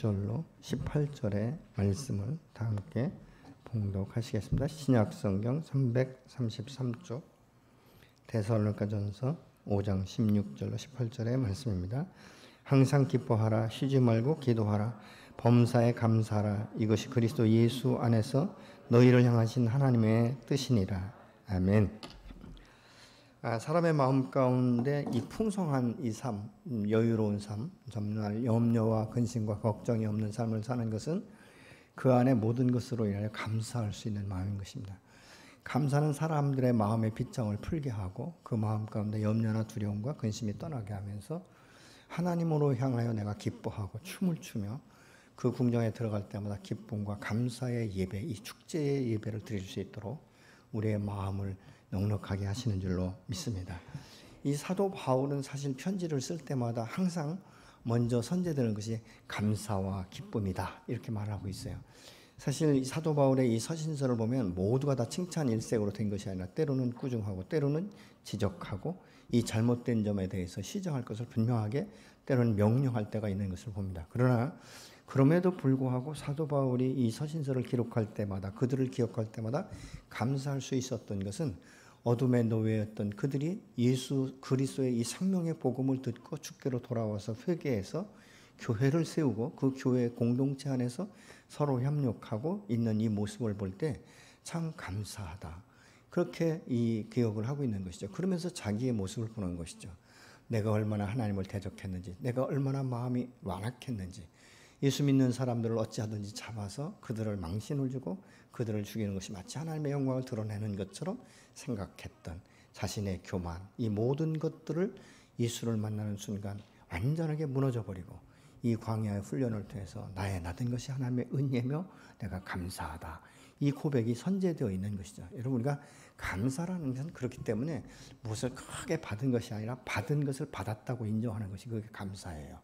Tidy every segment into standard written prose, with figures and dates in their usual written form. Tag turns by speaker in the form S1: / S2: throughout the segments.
S1: 16절로 18절의 말씀을 다 함께 봉독하시겠습니다. 신약성경 333쪽 데살로니가전서 5장 16절로 18절의 말씀입니다. 항상 기뻐하라, 쉬지 말고 기도하라, 범사에 감사하라. 이것이 그리스도 예수 안에서 너희를 향하신 하나님의 뜻이니라. 아멘. 사람의 마음 가운데 이 풍성한 이 삶, 여유로운 삶, 정말 염려와 근심과 걱정이 없는 삶을 사는 것은 그 안에 모든 것으로 인하여 감사할 수 있는 마음인 것입니다. 감사는 사람들의 마음의 빗장을 풀게 하고 그 마음 가운데 염려나 두려움과 근심이 떠나게 하면서 하나님으로 향하여 내가 기뻐하고 춤을 추며 그 궁정에 들어갈 때마다 기쁨과 감사의 예배, 이 축제의 예배를 드릴 수 있도록 우리의 마음을 넉넉하게 하시는 줄로 믿습니다. 이 사도 바울은 사실 편지를 쓸 때마다 항상 먼저 선제되는 것이 감사와 기쁨이다 이렇게 말하고 있어요. 사실 이 사도 바울의 이 서신서를 보면 모두가 다 칭찬 일색으로 된 것이 아니라 때로는 꾸중하고 때로는 지적하고 이 잘못된 점에 대해서 시정할 것을 분명하게 때로는 명령할 때가 있는 것을 봅니다. 그러나 그럼에도 불구하고 사도 바울이 이 서신서를 기록할 때마다 그들을 기억할 때마다 감사할 수 있었던 것은 어둠의 노예였던 그들이 예수 그리스도의 이 생명의 복음을 듣고 주께로 돌아와서 회개해서 교회를 세우고 그 교회 공동체 안에서 서로 협력하고 있는 이 모습을 볼 때 참 감사하다. 그렇게 이 기억을 하고 있는 것이죠. 그러면서 자기의 모습을 보는 것이죠. 내가 얼마나 하나님을 대적했는지, 내가 얼마나 마음이 완악했는지, 예수 믿는 사람들을 어찌하든지 잡아서 그들을 망신을 주고 그들을 죽이는 것이 마치 하나님의 영광을 드러내는 것처럼 생각했던 자신의 교만, 이 모든 것들을 예수를 만나는 순간 완전하게 무너져버리고 이 광야의 훈련을 통해서 나의 나된 것이 하나님의 은혜며 내가 감사하다. 이 고백이 선제되어 있는 것이죠. 여러분, 우리가 감사라는 것은 그렇기 때문에 무엇을 크게 받은 것이 아니라 받은 것을 받았다고 인정하는 것이 그게 감사예요.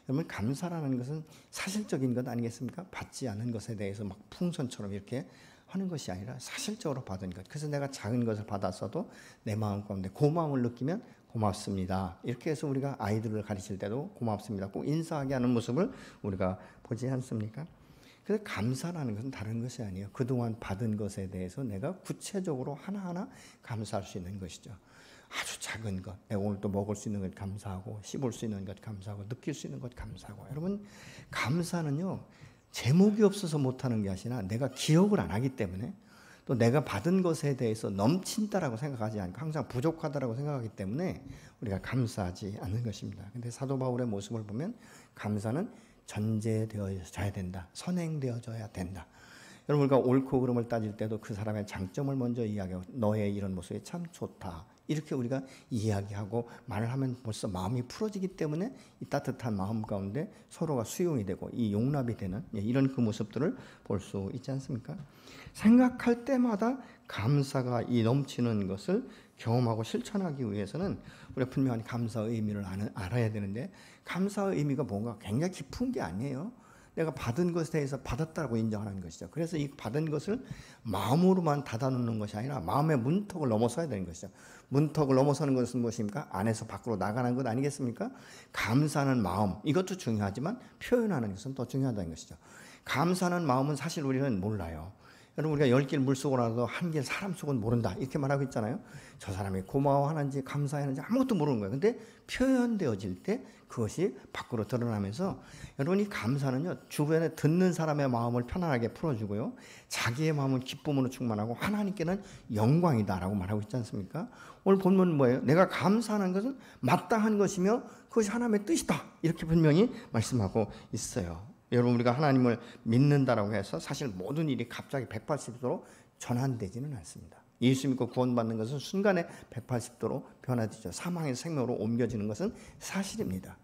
S1: 여러분, 감사라는 것은 사실적인 것 아니겠습니까? 받지 않은 것에 대해서 막 풍선처럼 이렇게 하는 것이 아니라 사실적으로 받은 것. 그래서 내가 작은 것을 받았어도 내 마음 가운데 고마움을 느끼면 고맙습니다. 이렇게 해서 우리가 아이들을 가르칠 때도 고맙습니다. 꼭 인사하게 하는 모습을 우리가 보지 않습니까? 그래서 감사라는 것은 다른 것이 아니에요. 그동안 받은 것에 대해서 내가 구체적으로 하나하나 감사할 수 있는 것이죠. 아주 작은 것, 내가 오늘 또 먹을 수 있는 것 감사하고 씹을 수 있는 것 감사하고 느낄 수 있는 것 감사하고. 여러분, 감사는요 제목이 없어서 못하는 게 아니라 내가 기억을 안 하기 때문에 또 내가 받은 것에 대해서 넘친다라고 생각하지 않고 항상 부족하다라고 생각하기 때문에 우리가 감사하지 않는 것입니다. 근데 사도 바울의 모습을 보면 감사는 전제되어져야 된다, 선행되어져야 된다. 여러분, 우리가 옳고 그름을 따질 때도 그 사람의 장점을 먼저 이야기하고 너의 이런 모습이 참 좋다 이렇게 우리가 이야기하고 말을 하면 벌써 마음이 풀어지기 때문에 이 따뜻한 마음 가운데 서로가 수용이 되고 이 용납이 되는 이런 그 모습들을 볼 수 있지 않습니까? 생각할 때마다 감사가 이 넘치는 것을 경험하고 실천하기 위해서는 우리가 분명히 감사의 의미를 알아야 되는데, 감사의 의미가 뭔가 굉장히 깊은 게 아니에요. 내가 받은 것에 대해서 받았다고 인정하는 것이죠. 그래서 이 받은 것을 마음으로만 닫아놓는 것이 아니라 마음의 문턱을 넘어서야 되는 것이죠. 문턱을 넘어서는 것은 무엇입니까? 안에서 밖으로 나가는 것 아니겠습니까? 감사하는 마음, 이것도 중요하지만 표현하는 것은 더 중요하다는 것이죠. 감사하는 마음은 사실 우리는 몰라요. 여러분, 우리가 10길 물속으로라도 한 길 사람 속은 모른다 이렇게 말하고 있잖아요. 저 사람이 고마워하는지 감사하는지 아무것도 모르는 거예요. 근데 표현되어질 때 그것이 밖으로 드러나면서, 여러분, 이 감사는요 주변에 듣는 사람의 마음을 편안하게 풀어주고요, 자기의 마음은 기쁨으로 충만하고 하나님께는 영광이다라고 말하고 있지 않습니까? 오늘 본문은 뭐예요? 내가 감사하는 것은 마땅한 것이며 그것이 하나님의 뜻이다 이렇게 분명히 말씀하고 있어요. 여러분, 우리가 하나님을 믿는다라고 해서 사실 모든 일이 갑자기 180도로 전환되지는 않습니다. 예수 믿고 구원받는 것은 순간에 180도로 변화되죠. 사망에서 생명으로 옮겨지는 것은 사실입니다.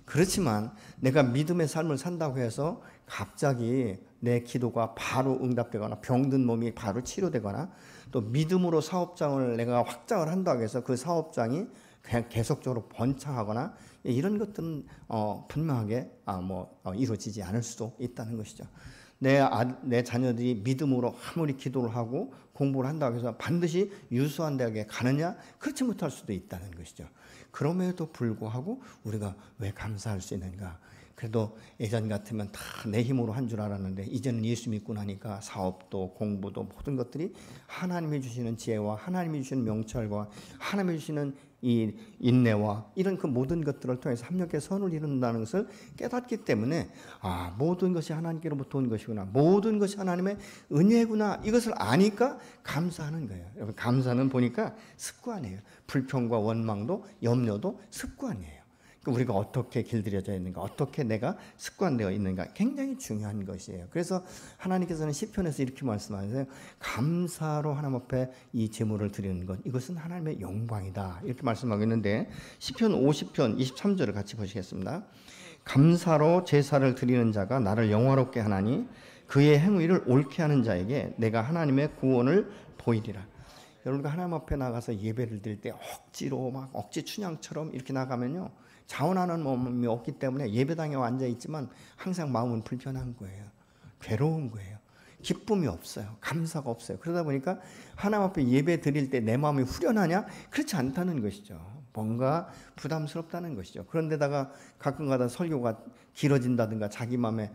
S1: 그렇지만 내가 믿음의 삶을 산다고 해서 갑자기 내 기도가 바로 응답되거나 병든 몸이 바로 치료되거나 또 믿음으로 사업장을 내가 확장을 한다고 해서 그 사업장이 그냥 계속적으로 번창하거나 이런 것들은 분명하게 이루어지지 않을 수도 있다는 것이죠. 내 자녀들이 믿음으로 아무리 기도를 하고 공부를 한다고 해서 반드시 유수한 대학에 가느냐? 그렇지 못할 수도 있다는 것이죠. 그럼에도 불구하고 우리가 왜 감사할 수 있는가? 그래도 예전 같으면 다 내 힘으로 한 줄 알았는데 이제는 예수 믿고 나니까 사업도 공부도 모든 것들이 하나님이 주시는 지혜와 하나님이 주시는 명철과 하나님이 주시는 이 인내와 이런 그 모든 것들을 통해서 합력의 선을 이룬다는 것을 깨닫기 때문에 모든 것이 하나님께로부터 온 것이구나, 모든 것이 하나님의 은혜구나, 이것을 아니까 감사하는 거예요. 여러분, 감사는 보니까 습관이에요. 불평과 원망도 염려도 습관이에요. 우리가 어떻게 길들여져 있는가, 어떻게 내가 습관되어 있는가, 굉장히 중요한 것이에요. 그래서 하나님께서는 시편에서 이렇게 말씀하세요. 감사로 하나님 앞에 이 제물을 드리는 것, 이것은 하나님의 영광이다, 이렇게 말씀하고 있는데, 시편 50편 23절을 같이 보시겠습니다. 감사로 제사를 드리는 자가 나를 영화롭게 하나니 그의 행위를 옳게 하는 자에게 내가 하나님의 구원을 보이리라. 여러분과 하나님 앞에 나가서 예배를 드릴 때 억지로 막 억지 춘향처럼 이렇게 나가면요, 자원하는 몸이 없기 때문에 예배당에 앉아 있지만 항상 마음은 불편한 거예요. 괴로운 거예요. 기쁨이 없어요. 감사가 없어요. 그러다 보니까 하나님 앞에 예배 드릴 때 내 마음이 후련하냐? 그렇지 않다는 것이죠. 뭔가 부담스럽다는 것이죠. 그런데다가 가끔가다 설교가 길어진다든가 자기 마음에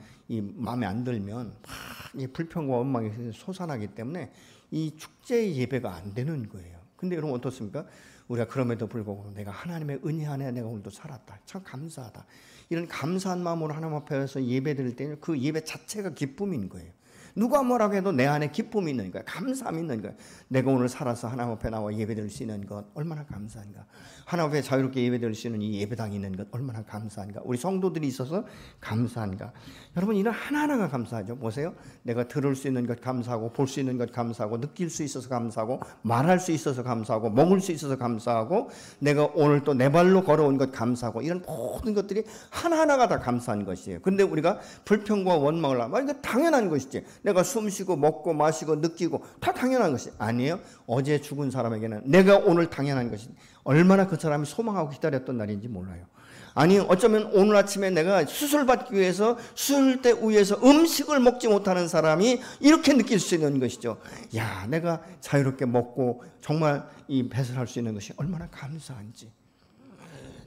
S1: 안 들면 막 이 불평과 원망이 솟아나기 때문에 이 축제의 예배가 안 되는 거예요. 근데 여러분 어떻습니까? 우리가 그럼에도 불구하고 내가 하나님의 은혜 안에 내가 오늘도 살았다, 참 감사하다, 이런 감사한 마음으로 하나님 앞에서 예배 드릴 때는 그 예배 자체가 기쁨인 거예요. 누가 뭐라고 해도 내 안에 기쁨이 있는 거야. 감사함이 있는 거야. 내가 오늘 살아서 하나님 앞에 나와 예배드릴 수 있는 것 얼마나 감사한가. 하나님 앞에 자유롭게 예배드릴 수 있는 이 예배당이 있는 것 얼마나 감사한가. 우리 성도들이 있어서 감사한가. 여러분, 이런 하나하나가 감사하죠. 보세요. 내가 들을 수 있는 것 감사하고, 볼 수 있는 것 감사하고, 느낄 수 있어서 감사하고, 말할 수 있어서 감사하고, 먹을 수 있어서 감사하고, 내가 오늘 또 내 발로 걸어온 것 감사하고, 이런 모든 것들이 하나하나가 다 감사한 것이에요. 그런데 우리가 불평과 원망을 하면 이거 당연한 것이지. 내가 숨 쉬고 먹고 마시고 느끼고 다 당연한 것이 아니에요. 어제 죽은 사람에게는 내가 오늘 당연한 것이, 얼마나 그 사람이 소망하고 기다렸던 날인지 몰라요. 아니, 어쩌면 오늘 아침에 내가 수술받기 위해서 수술대 위에서 음식을 먹지 못하는 사람이 이렇게 느낄 수 있는 것이죠. 야, 내가 자유롭게 먹고 정말 이 배설할 수 있는 것이 얼마나 감사한지.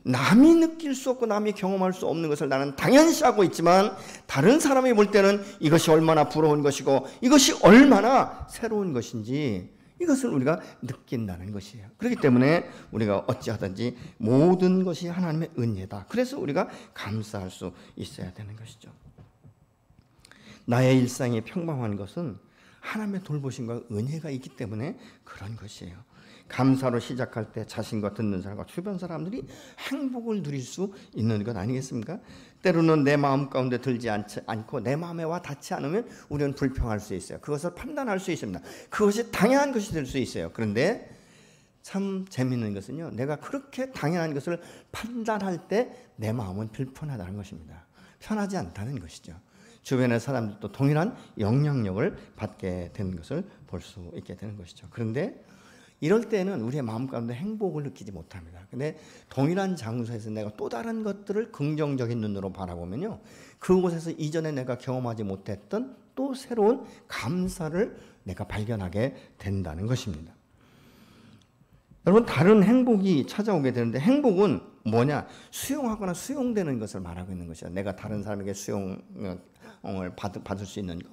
S1: 남이 느낄 수 없고 남이 경험할 수 없는 것을 나는 당연시하고 있지만 다른 사람이 볼 때는 이것이 얼마나 부러운 것이고 이것이 얼마나 새로운 것인지 이것을 우리가 느낀다는 것이에요. 그렇기 때문에 우리가 어찌하든지 모든 것이 하나님의 은혜다. 그래서 우리가 감사할 수 있어야 되는 것이죠. 나의 일상이 평범한 것은 하나님의 돌보심과 은혜가 있기 때문에 그런 것이에요. 감사로 시작할 때 자신과 듣는 사람과 주변 사람들이 행복을 누릴 수 있는 것 아니겠습니까? 때로는 내 마음 가운데 들지 않고 내 마음에 와 닿지 않으면 우리는 불평할 수 있어요. 그것을 판단할 수 있습니다. 그것이 당연한 것이 될 수 있어요. 그런데 참 재미있는 것은요, 내가 그렇게 당연한 것을 판단할 때 내 마음은 불편하다는 것입니다. 편하지 않다는 것이죠. 주변의 사람들도 동일한 영향력을 받게 되는 것을 볼 수 있게 되는 것이죠. 그런데 이럴 때는 우리의 마음 가운데 행복을 느끼지 못합니다. 근데 동일한 장소에서 내가 또 다른 것들을 긍정적인 눈으로 바라보면요, 그곳에서 이전에 내가 경험하지 못했던 또 새로운 감사를 내가 발견하게 된다는 것입니다. 여러분, 다른 행복이 찾아오게 되는데 행복은 뭐냐? 수용하거나 수용되는 것을 말하고 있는 것이야. 내가 다른 사람에게 수용을 받을 수 있는 것,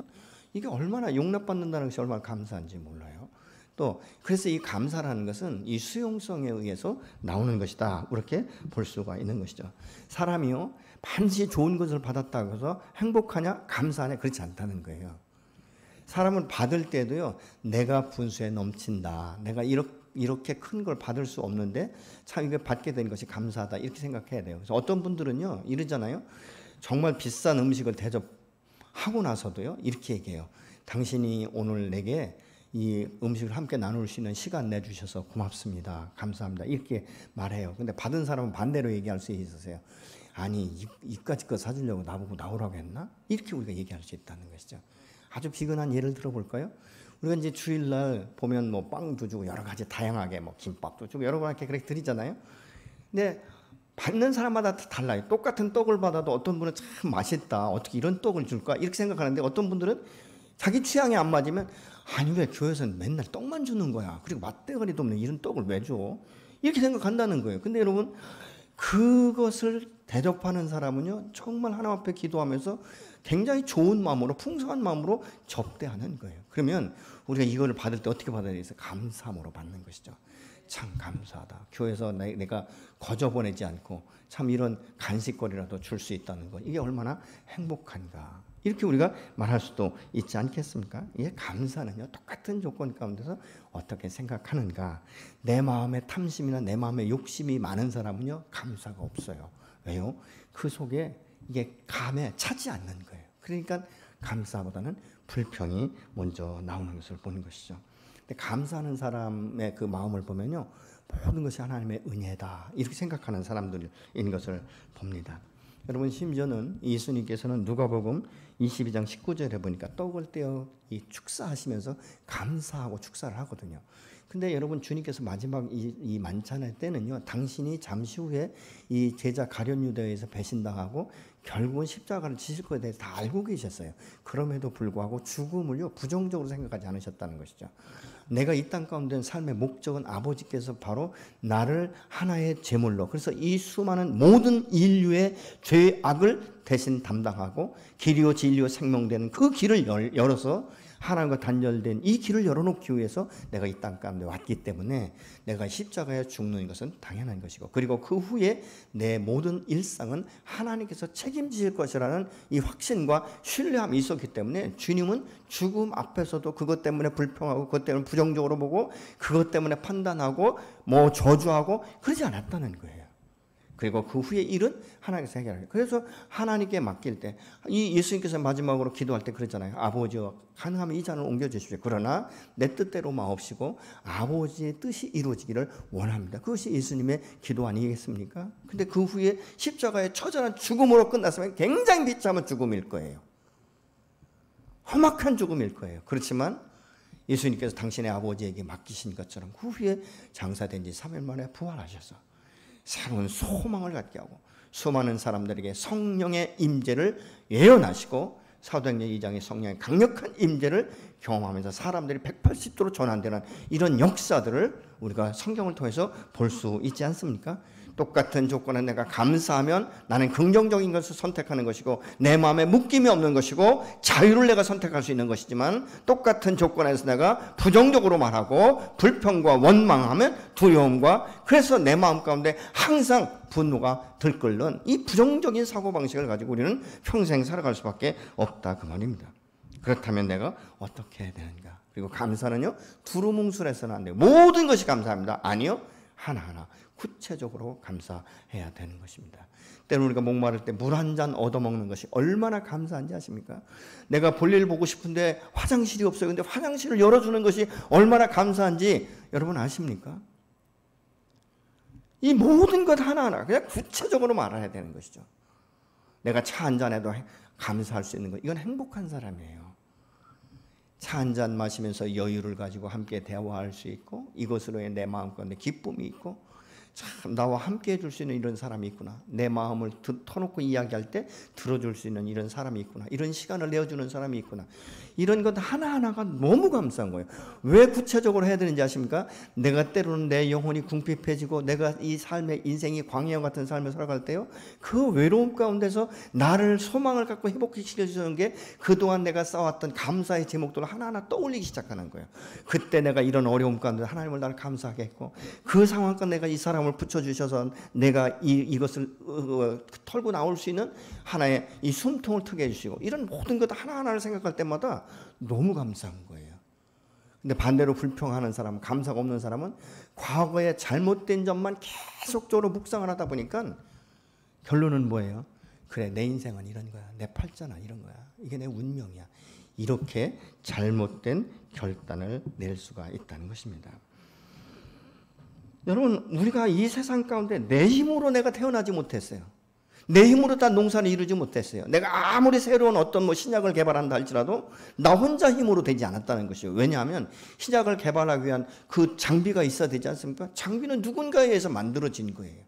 S1: 이게 얼마나 용납받는다는 것이 얼마나 감사한지 몰라요. 또 그래서 이 감사라는 것은 이 수용성에 의해서 나오는 것이다, 이렇게 볼 수가 있는 것이죠. 사람이요, 반드시 좋은 것을 받았다고 해서 행복하냐 감사하냐 그렇지 않다는 거예요. 사람은 받을 때도요, 내가 분수에 넘친다, 내가 이렇게 큰 걸 받을 수 없는데 참 이거 받게 된 것이 감사하다, 이렇게 생각해야 돼요. 그래서 어떤 분들은요 이러잖아요. 정말 비싼 음식을 대접하고 나서도요 이렇게 얘기해요. 당신이 오늘 내게 이 음식을 함께 나눌 수 있는 시간 내주셔서 고맙습니다, 감사합니다, 이렇게 말해요. 근데 받은 사람은 반대로 얘기할 수 있으세요. 아니, 이까짓 거 사주려고 나보고 나오라고 했나? 이렇게 우리가 얘기할 수 있다는 것이죠. 아주 비근한 예를 들어볼까요? 우리가 이제 주일날 보면 뭐 빵도 주고 여러 가지 다양하게 뭐 김밥도 주고 여러 가지 그렇게 드리잖아요. 근데 받는 사람마다 다 달라요. 똑같은 떡을 받아도 어떤 분은 참 맛있다, 어떻게 이런 떡을 줄까, 이렇게 생각하는데 어떤 분들은 자기 취향에 안 맞으면 아니 왜 교회에서는 맨날 떡만 주는 거야, 그리고 맛대가리도 없는 이런 떡을 왜 줘, 이렇게 생각한다는 거예요. 근데 여러분, 그것을 대접하는 사람은요 정말 하나님 앞에 기도하면서 굉장히 좋은 마음으로 풍성한 마음으로 접대하는 거예요. 그러면 우리가 이거를 받을 때 어떻게 받아야 되겠어요? 감사함으로 받는 것이죠. 참 감사하다. 교회에서 내가 거저 보내지 않고 참 이런 간식거리라도 줄 수 있다는 것, 이게 얼마나 행복한가. 이렇게 우리가 말할 수도 있지 않겠습니까? 이게 감사는요 똑같은 조건 가운데서 어떻게 생각하는가. 내 마음에 탐심이나 내 마음에 욕심이 많은 사람은요 감사가 없어요. 왜요? 그 속에 이게 감에 차지 않는 거예요. 그러니까 감사보다는 불평이 먼저 나오는 것을 보는 것이죠. 근데 감사하는 사람의 그 마음을 보면요 모든 것이 하나님의 은혜다 이렇게 생각하는 사람들인 것을 봅니다. 여러분 심지어는 예수님께서는 누가복음 22장 19절에 보니까 떡을 떼어 이 축사하시면서 감사하고 축사를 하거든요. 근데 여러분 주님께서 마지막 이 만찬의 때는요 당신이 잠시 후에 이 제자 가룟 유다에서 배신당하고 결국은 십자가를 지실 것에 대해서 다 알고 계셨어요. 그럼에도 불구하고 죽음을요 부정적으로 생각하지 않으셨다는 것이죠. 내가 이 땅 가운데 삶의 목적은 아버지께서 바로 나를 하나의 제물로, 그래서 이 수많은 모든 인류의 죄악을 대신 담당하고 길이요 진리요 생명되는 그 길을 열어서 하나님과 단절된 이 길을 열어놓기 위해서 내가 이 땅 가운데 왔기 때문에 내가 십자가에 죽는 것은 당연한 것이고, 그리고 그 후에 내 모든 일상은 하나님께서 책임지실 것이라는 이 확신과 신뢰함이 있었기 때문에 주님은 죽음 앞에서도 그것 때문에 불평하고 그것 때문에 부정적으로 보고 그것 때문에 판단하고 뭐 저주하고 그러지 않았다는 거예요. 그리고 그 후에 일은 하나님께서 해결해요. 그래서 하나님께 맡길 때 이 예수님께서 마지막으로 기도할 때 그랬잖아요. 아버지여 가능하면 이 잔을 옮겨주십시오. 그러나 내 뜻대로 마옵시고 아버지의 뜻이 이루어지기를 원합니다. 그것이 예수님의 기도 아니겠습니까? 근데 그 후에 십자가의 처절한 죽음으로 끝났으면 굉장히 비참한 죽음일 거예요. 험악한 죽음일 거예요. 그렇지만 예수님께서 당신의 아버지에게 맡기신 것처럼 그 후에 장사된 지 3일 만에 부활하셔서 새로운 소망을 갖게 하고 수많은 사람들에게 성령의 임재를 예언하시고 사도행전 2장의 성령의 강력한 임재를 경험하면서 사람들이 180도로 전환되는 이런 역사들을 우리가 성경을 통해서 볼 수 있지 않습니까? 똑같은 조건에 내가 감사하면 나는 긍정적인 것을 선택하는 것이고 내 마음에 묶임이 없는 것이고 자유를 내가 선택할 수 있는 것이지만, 똑같은 조건에서 내가 부정적으로 말하고 불평과 원망하면 두려움과, 그래서 내 마음 가운데 항상 분노가 들끓는 이 부정적인 사고방식을 가지고 우리는 평생 살아갈 수밖에 없다 그 말입니다. 그렇다면 내가 어떻게 해야 되는가? 그리고 감사는요 두루뭉술해서는 안 돼요. 모든 것이 감사합니다. 아니요, 하나하나 구체적으로 감사해야 되는 것입니다. 때로는 우리가 목마를 때 물 한 잔 얻어먹는 것이 얼마나 감사한지 아십니까? 내가 볼일 보고 싶은데 화장실이 없어요. 근데 화장실을 열어주는 것이 얼마나 감사한지 여러분 아십니까? 이 모든 것 하나하나 그냥 구체적으로 말해야 되는 것이죠. 내가 차 한 잔에도 감사할 수 있는 것, 이건 행복한 사람이에요. 차 한 잔 마시면서 여유를 가지고 함께 대화할 수 있고 이것으로 내 마음 가운데 기쁨이 있고, 참 나와 함께 해줄 수 있는 이런 사람이 있구나, 내 마음을 터놓고 이야기할 때 들어줄 수 있는 이런 사람이 있구나, 이런 시간을 내어주는 사람이 있구나, 이런 것 하나하나가 너무 감사한 거예요. 왜 구체적으로 해야 되는지 아십니까? 내가 때로는 내 영혼이 궁핍해지고 내가 이 삶의 인생이 광야 같은 삶을 살아갈 때요 그 외로움 가운데서 나를 소망을 갖고 회복시켜주는 게 그동안 내가 쌓았던 감사의 제목들을 하나하나 떠올리기 시작하는 거예요. 그때 내가 이런 어려움 가운데 하나님을 나를 감사하게 했고 그 상황 가운데 내가 이 사람을 붙여주셔서 내가 이것을 털고 나올 수 있는 하나의 이 숨통을 트게 해주시고, 이런 모든 것 하나하나를 생각할 때마다 너무 감사한 거예요. 근데 반대로 불평하는 사람, 감사가 없는 사람은 과거에 잘못된 점만 계속적으로 묵상을 하다 보니까 결론은 뭐예요? 그래, 내 인생은 이런 거야, 내 팔자나 이런 거야, 이게 내 운명이야, 이렇게 잘못된 결단을 낼 수가 있다는 것입니다. 여러분, 우리가 이 세상 가운데 내 힘으로 내가 태어나지 못했어요. 내 힘으로 다 농사를 이루지 못했어요. 내가 아무리 새로운 어떤 신약을 개발한다 할지라도 나 혼자 힘으로 되지 않았다는 것이에요. 왜냐하면 신약을 개발하기 위한 그 장비가 있어야 되지 않습니까? 장비는 누군가에 의해서 만들어진 거예요.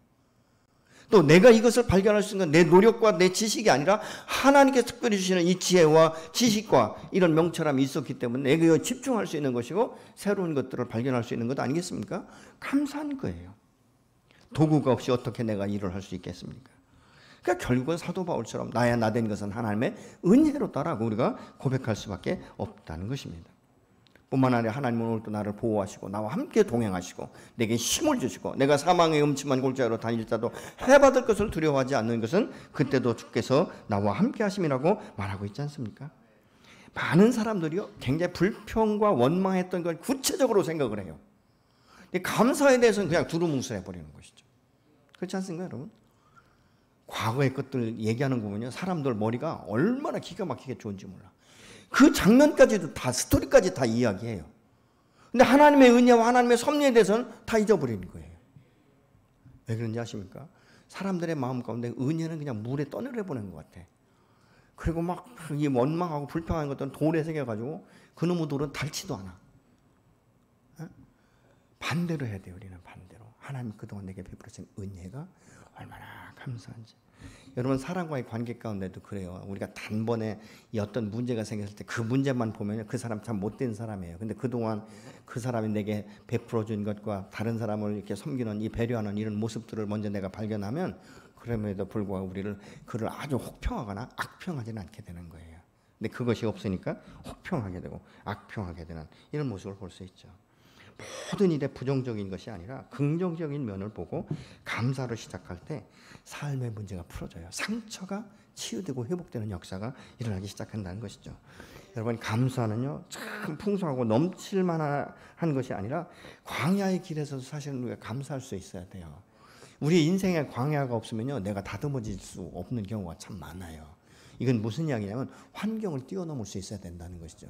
S1: 또 내가 이것을 발견할 수 있는 내 노력과 내 지식이 아니라 하나님께서 특별히 주시는 이 지혜와 지식과 이런 명철함이 있었기 때문에 내가 집중할 수 있는 것이고 새로운 것들을 발견할 수 있는 것 아니겠습니까? 감사한 거예요. 도구가 없이 어떻게 내가 일을 할 수 있겠습니까? 그러니까 결국은 사도 바울처럼 나야 나 된 것은 하나님의 은혜로다라고 우리가 고백할 수밖에 없다는 것입니다. 뿐만 아니라 하나님은 오늘도 나를 보호하시고 나와 함께 동행하시고 내게 힘을 주시고 내가 사망의 음침한 골짜기로 다닐지라도 해받을 것을 두려워하지 않는 것은 그때도 주께서 나와 함께 하심이라고 말하고 있지 않습니까? 많은 사람들이요 굉장히 불평과 원망했던 걸 구체적으로 생각을 해요. 감사에 대해서는 그냥 두루뭉술해 버리는 것이죠. 그렇지 않습니까, 여러분? 과거의 것들 얘기하는 거 보면요, 사람들 머리가 얼마나 기가 막히게 좋은지 몰라. 그 장면까지도 다, 스토리까지 다 이야기해요. 근데 하나님의 은혜와 하나님의 섭리에 대해서는 다 잊어버리는 거예요. 왜 그런지 아십니까? 사람들의 마음 가운데 은혜는 그냥 물에 떠내려보낸 것 같아. 그리고 막 이 원망하고 불평하는 것들은 돌에 새겨가지고 그놈의 돌은 닳지도 않아. 반대로 해야 돼요. 우리는 반대로. 하나님 그동안 내게 베풀어진 은혜가 얼마나 감사한지. 여러분, 사람과의 관계 가운데도 그래요. 우리가 단번에 이 어떤 문제가 생겼을 때 그 문제만 보면 그 사람 참 못된 사람이에요. 근데 그동안 그 사람이 내게 베풀어준 것과 다른 사람을 이렇게 섬기는 이 배려하는 이런 모습들을 먼저 내가 발견하면 그럼에도 불구하고 그를 아주 혹평하거나 악평하지는 않게 되는 거예요. 근데 그것이 없으니까 혹평하게 되고 악평하게 되는 이런 모습을 볼 수 있죠. 모든 일에 부정적인 것이 아니라 긍정적인 면을 보고 감사를 시작할 때 삶의 문제가 풀어져요. 상처가 치유되고 회복되는 역사가 일어나기 시작한다는 것이죠. 여러분, 감사는요 참 풍성하고 넘칠 만한 것이 아니라 광야의 길에서도 사실은 우리가 감사할 수 있어야 돼요. 우리 인생에 광야가 없으면요 내가 다듬어질 수 없는 경우가 참 많아요. 이건 무슨 이야기냐면 환경을 뛰어넘을 수 있어야 된다는 것이죠.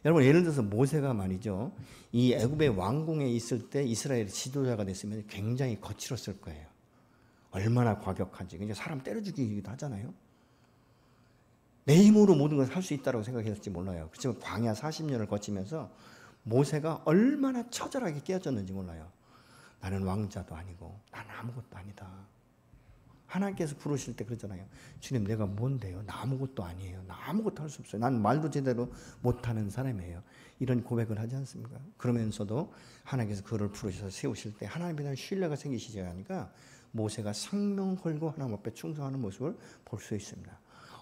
S1: 여러분, 예를 들어서 모세가 말이죠, 이 애굽의 왕궁에 있을 때 이스라엘의 지도자가 됐으면 굉장히 거칠었을 거예요. 얼마나 과격한지. 그러니까 사람 때려 죽이기도 하잖아요. 내 힘으로 모든 걸 할 수 있다고 생각했을지 몰라요. 그렇지만 광야 40년을 거치면서 모세가 얼마나 처절하게 깨어졌는지 몰라요. 나는 왕자도 아니고 나는 아무것도 아니다. 하나님께서 부르실 때 그러잖아요. 주님, 내가 뭔데요? 나 아무것도 아니에요. 나 아무것도 할 수 없어요. 난 말도 제대로 못하는 사람이에요. 이런 고백을 하지 않습니까? 그러면서도 하나님께서 그를 부르셔서 세우실 때 하나님에 대한 신뢰가 생기시지 않으니까 모세가 생명 걸고 하나님 앞에 충성하는 모습을 볼 수 있습니다.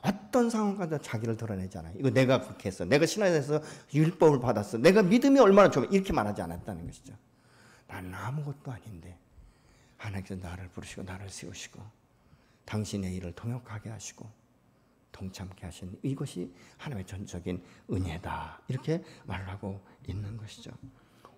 S1: 어떤 상황까지도 자기를 드러내지 않아요. 이거 내가 그렇게 했어. 내가 신앙에서 율법을 받았어. 내가 믿음이 얼마나 좋아. 이렇게 말하지 않았다는 것이죠. 나는 아무것도 아닌데 하나님께서 나를 부르시고 나를 세우시고 당신의 일을 통역하게 하시고 동참케 하신 이것이 하나님의 전적인 은혜다. 이렇게 말을 하고 있는 것이죠.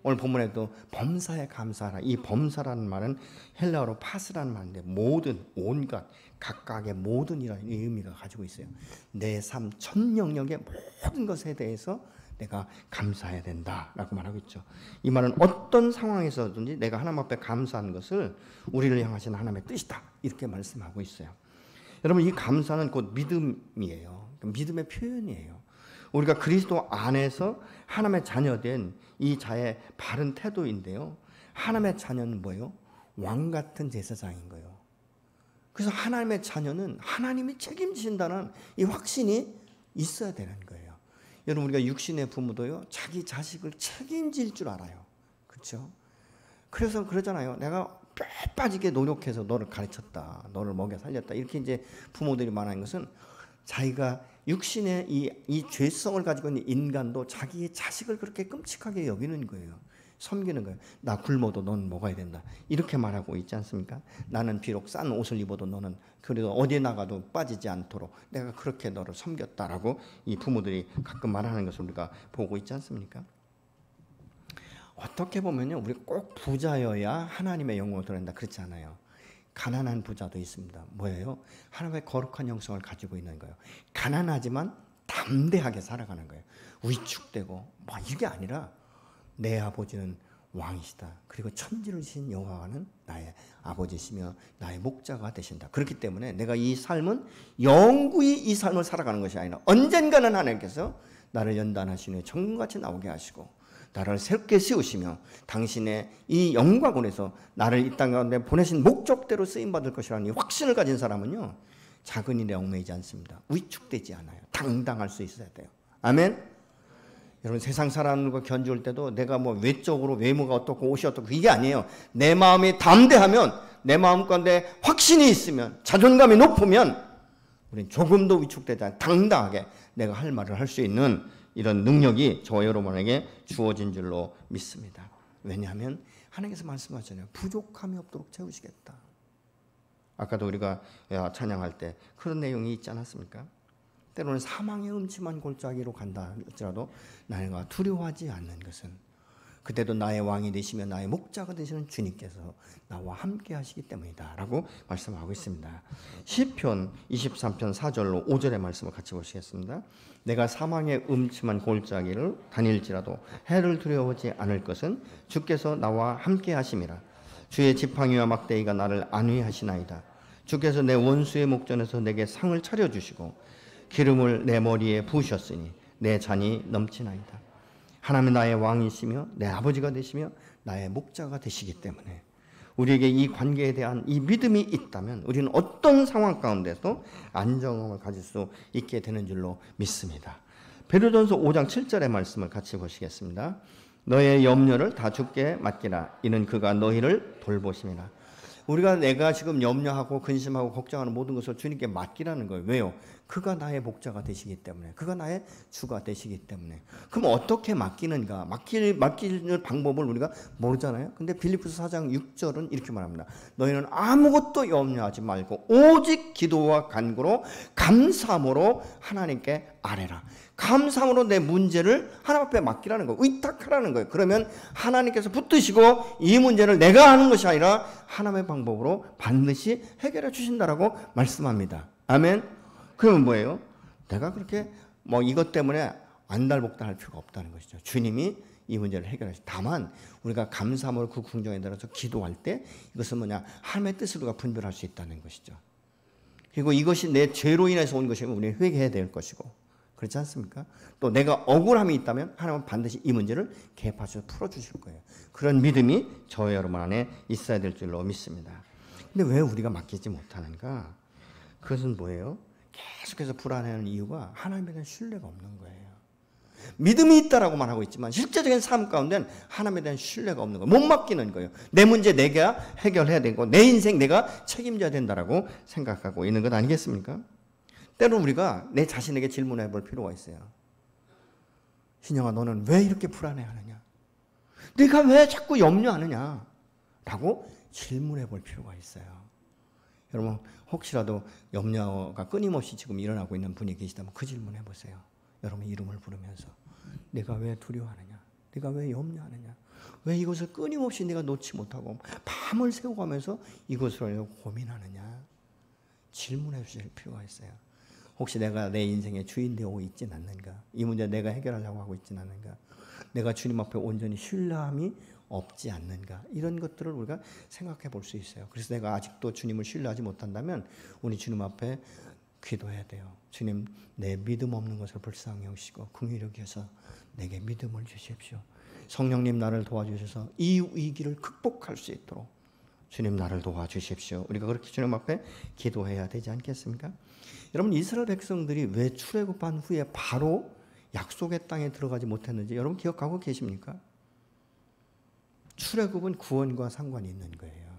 S1: 오늘 본문에도 범사에 감사하라. 이 범사라는 말은 헬라어로 파스라는 말인데 모든, 온갖, 각각의 모든 이라는 의미가 가지고 있어요. 내 삶 전 영역의 모든 것에 대해서 내가 감사해야 된다라고 말하고 있죠. 이 말은 어떤 상황에서든지 내가 하나님 앞에 감사하는 것을 우리를 향하신 하나님의 뜻이다. 이렇게 말씀하고 있어요. 여러분, 이 감사는 곧 믿음이에요. 믿음의 표현이에요. 우리가 그리스도 안에서 하나님의 자녀된 이 자의 바른 태도인데요. 하나님의 자녀는 뭐예요? 왕 같은 제사장인 거예요. 그래서 하나님의 자녀는 하나님이 책임지신다는 이 확신이 있어야 되는 거예요. 여러분, 우리가 육신의 부모도요 자기 자식을 책임질 줄 알아요. 그렇죠? 그래서 그러잖아요. 내가 뼈 빠지게 노력해서 너를 가르쳤다, 너를 먹여 살렸다. 이렇게 이제 부모들이 말하는 것은 자기가 육신의 이 죄성을 가지고 있는 인간도 자기의 자식을 그렇게 끔찍하게 여기는 거예요. 섬기는 거예요. 나 굶어도 너는 먹어야 된다. 이렇게 말하고 있지 않습니까? 나는 비록 싼 옷을 입어도 너는 그래도 어디에 나가도 빠지지 않도록 내가 그렇게 너를 섬겼다라고 이 부모들이 가끔 말하는 것을 우리가 보고 있지 않습니까? 어떻게 보면요, 우리 꼭 부자여야 하나님의 영광을 드러낸다 그렇지 않아요. 가난한 부자도 있습니다. 뭐예요? 하나님의 거룩한 형성을 가지고 있는 거예요. 가난하지만 담대하게 살아가는 거예요. 위축되고 뭐 이게 아니라 내 아버지는 왕이시다. 그리고 천지를 지신 여호와는 나의 아버지시며 나의 목자가 되신다. 그렇기 때문에 내가 이 삶은 영구히 이 삶을 살아가는 것이 아니라 언젠가는 하나님께서 나를 연단하신 후에 정금같이 나오게 하시고 나를 새롭게 세우시며 당신의 이 영광원에서 나를 이 땅 가운데 보내신 목적대로 쓰임받을 것이라는 이 확신을 가진 사람은요 작은 일에 얽매이지 않습니다. 위축되지 않아요. 당당할 수 있어야 돼요. 아멘. 여러분, 세상 사람들과 견주할 때도 내가 뭐 외적으로 외모가 어떻고 옷이 어떻고 이게 아니에요. 내 마음이 담대하면 내 마음 가운데 확신이 있으면, 자존감이 높으면 우리는 조금도 위축되지 않고 당당하게 내가 할 말을 할 수 있는 이런 능력이 저와 여러분에게 주어진 줄로 믿습니다. 왜냐하면 하나님께서 말씀하셨잖아요. 부족함이 없도록 채우시겠다. 아까도 우리가 찬양할 때 그런 내용이 있지 않았습니까? 때로는 사망의 음침한 골짜기로 간다 할지라도 나가 두려워하지 않는 것은 그때도 나의 왕이 되시며 나의 목자가 되시는 주님께서 나와 함께 하시기 때문이다 라고 말씀하고 있습니다. 시편 23편 4절로 5절의 말씀을 같이 보시겠습니다. 내가 사망의 음침한 골짜기를 다닐지라도 해를 두려워하지 않을 것은 주께서 나와 함께 하심이라. 주의 지팡이와 막대기가 나를 안위하시나이다. 주께서 내 원수의 목전에서 내게 상을 차려주시고 기름을 내 머리에 부으셨으니 내 잔이 넘치나이다. 하나님은 나의 왕이시며 내 아버지가 되시며 나의 목자가 되시기 때문에 우리에게 이 관계에 대한 이 믿음이 있다면 우리는 어떤 상황 가운데서 안정감을 가질 수 있게 되는 줄로 믿습니다. 베드로전서 5장 7절의 말씀을 같이 보시겠습니다. 너의 염려를 다 주께 맡기라. 이는 그가 너희를 돌보심이라. 우리가 내가 지금 염려하고 근심하고 걱정하는 모든 것을 주님께 맡기라는 거예요. 왜요? 그가 나의 목자가 되시기 때문에, 그가 나의 주가 되시기 때문에. 그럼 어떻게 맡기는가? 맡기는 방법을 우리가 모르잖아요. 근데 빌립보서 4장 6절은 이렇게 말합니다. 너희는 아무것도 염려하지 말고 오직 기도와 간구로 감사함으로 하나님께 아뢰라. 감사함으로 내 문제를 하나님 앞에 맡기라는 거예요. 의탁하라는 거예요. 그러면 하나님께서 붙드시고 이 문제를 내가 하는 것이 아니라 하나님의 방법으로 반드시 해결해 주신다라고 말씀합니다. 아멘. 그러면 뭐예요? 내가 그렇게 이것 때문에 안달복달할 필요가 없다는 것이죠. 주님이 이 문제를 해결하시. 다만 우리가 감사함으로 그 궁정에 들어서 기도할 때 이것은 하나님의 뜻을 우리가 분별할 수 있다는 것이죠. 그리고 이것이 내 죄로 인해서 온 것이면 우리는 회개해야 될 것이고, 그렇지 않습니까? 또 내가 억울함이 있다면 하나님은 반드시 이 문제를 개입하셔서 풀어주실 거예요. 그런 믿음이 저와 여러분 안에 있어야 될 줄로 믿습니다. 근데 왜 우리가 맡기지 못하는가? 그것은 뭐예요? 계속해서 불안해하는 이유가 하나님에 대한 신뢰가 없는 거예요. 믿음이 있다라고만 하고 있지만 실제적인 삶 가운데는 하나님에 대한 신뢰가 없는 거예요. 못 맡기는 거예요. 내 문제 내가 해결해야 되고 내 인생 내가 책임져야 된다라고 생각하고 있는 것 아니겠습니까? 때로는 우리가 내 자신에게 질문해 볼 필요가 있어요. 신영아, 너는 왜 이렇게 불안해하느냐? 네가 왜 자꾸 염려하느냐? 라고 질문해 볼 필요가 있어요. 여러분 혹시라도 염려가 끊임없이 지금 일어나고 있는 분이 계시다면 그 질문 해보세요. 여러분 이름을 부르면서 내가 왜 두려워하느냐? 내가 왜 염려하느냐? 왜 이것을 끊임없이 내가 놓지 못하고 밤을 새워가면서 이것을 고민하느냐? 질문해 주실 필요가 있어요. 혹시 내가 내 인생의 주인 되고 있진 않는가? 이 문제 내가 해결하려고 하고 있진 않는가? 내가 주님 앞에 온전히 신뢰함이 없지 않는가? 이런 것들을 우리가 생각해 볼 수 있어요. 그래서 내가 아직도 주님을 신뢰하지 못한다면 우리 주님 앞에 기도해야 돼요. 주님, 내 믿음 없는 것을 불쌍히 여기시고 긍휼히 여기셔서 내게 믿음을 주십시오. 성령님 나를 도와주셔서 이 위기를 극복할 수 있도록 주님 나를 도와주십시오. 우리가 그렇게 주님 앞에 기도해야 되지 않겠습니까? 여러분 이스라엘 백성들이 왜 출애굽한 후에 바로 약속의 땅에 들어가지 못했는지 여러분 기억하고 계십니까? 출애굽은 구원과 상관이 있는 거예요.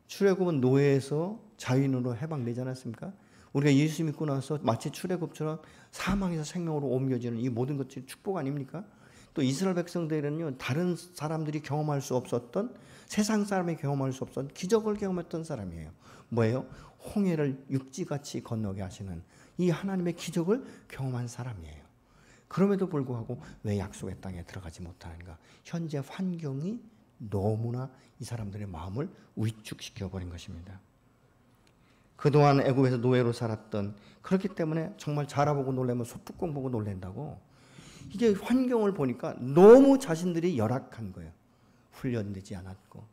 S1: 출애굽은 노예에서 자유인으로 해방되지 않았습니까? 우리가 예수 믿고 나서 마치 출애굽처럼 사망에서 생명으로 옮겨지는 이 모든 것들이 축복 아닙니까? 또 이스라엘 백성들은요, 다른 사람들이 경험할 수 없었던, 세상 사람이 경험할 수 없었던 기적을 경험했던 사람이에요. 뭐예요? 홍해를 육지같이 건너게 하시는 이 하나님의 기적을 경험한 사람이에요. 그럼에도 불구하고 왜 약속의 땅에 들어가지 못하는가? 현재 환경이 너무나 이 사람들의 마음을 위축시켜버린 것입니다. 그동안 애굽에서 노예로 살았던, 그렇기 때문에 정말 자라보고 놀라면 소뚜껑 보고 놀란다고, 이게 환경을 보니까 너무 자신들이 열악한 거예요. 훈련되지 않았고,